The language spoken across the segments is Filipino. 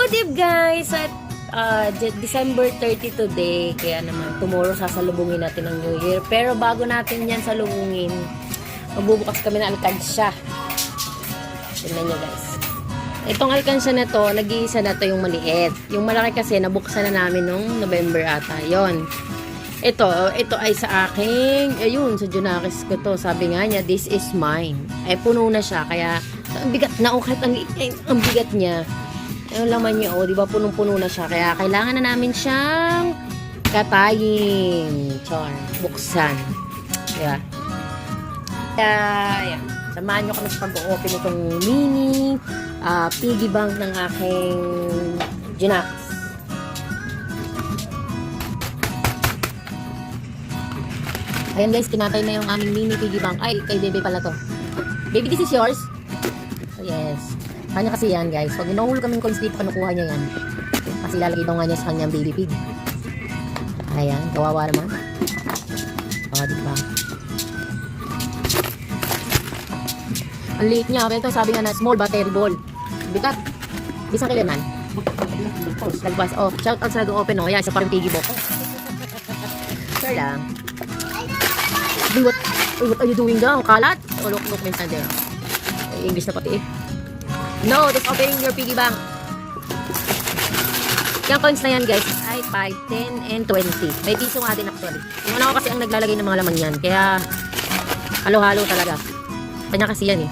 Good eve guys! At December 30 today, kaya naman tomorrow sasalubungin natin ang New Year. Pero bago natin yan salubungin, magbubukas kami ng alkansya. Tignan nyo guys. Itong alkansya na to, nag-iisa na to yung maliit. Yung malaki kasi, nabuksan na namin nung November ata. Yon. Ito ay sa aking, ayun, sa Junakis ko to. Sabi nga niya, this is mine. Ay, puno na siya. Kaya, ang bigat na, kahit ang bigat niya. Yung laman niya, di ba, punong-puno na siya. Kaya, kailangan na namin siyang katayin. Char. Buksan. Yeah. Kaya, yeah. Samahan nyo kami sa pag-open itong mini piggy bank ng aking Junakis. Ayan guys, kinatay na yung aming mini piggy bank. Ay, kay Bebe pala to. Baby, this is yours? Oh, yes. Kanya kasi yan guys. Pag inuhul kaming coins dito, panukuha niya yan. Kasi lalagay daw nga niya sa kanyang baby pig. Ayan, kawawa naman. Diba? Ang liit niya. Ito sabi nga na small but terrible. Bigat. Isang kailanman. Lagpas. Oh, shout out sa nag-open. Oh, yan, sa parang piggy box. Sure lang. What are you doing daw? Kalat? Oh, look, minsan there. English na pati eh. No, just opening your piggy bank. Yung coins na yan guys ay 5, 10, and 20. May piso nga din actually. Yung ano ko kasi ang naglalagay ng mga laman yan. Kaya, halo-halo talaga. Kanya kasi yan eh.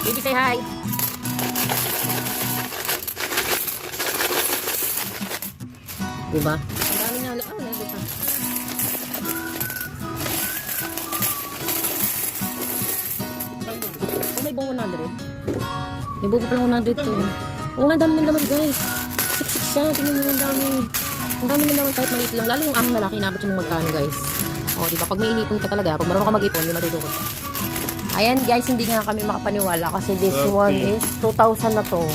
Baby, say hi. Diba? Ang dami na. Nandito pa. May buong 100. May buong pa lang 100 to. Oo nga, dami ng laman guys. Siksik siya. Tingnan mo yung dami. Ang dami ng laman kahit maliit lang. Lalo yung aming lalaki, inabot yung magkano guys. O diba, pag may inipon ka talaga, pag marunong ka mag-ipon, hindi matutukot. Ayan guys, hindi nga kami makapaniwala kasi this one is 2,000 na to.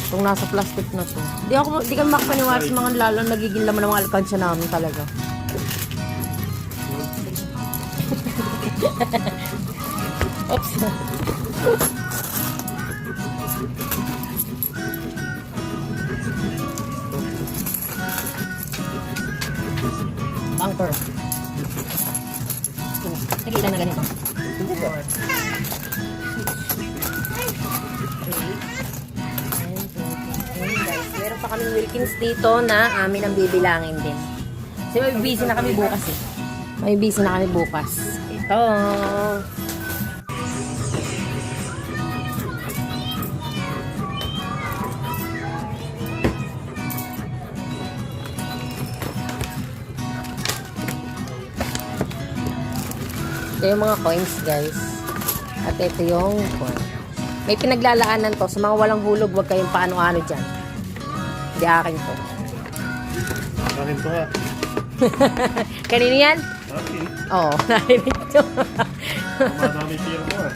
Itong nasa plastic na to. Di kami makapaniwala sa mga lalo nagiging laman ng mga alkansya namin talaga. Oops. Bunker. Nagilan na ganito. Meron pa kaming Wilkins dito na amin ang bibilangin din. Kasi may busy na kami bukas eh. May busy na kami bukas. Ito. Ito yung mga coins guys. At ito yung coin. May pinaglalaanan to. Sa mga walang hulog, huwag kayong paano-ano dyan. Hindi akin to. Akin to ha. Kanino yan? Okay. Oo, narinig to. Madami tira mo ha.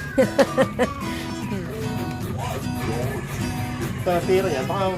Sa tira yan, baka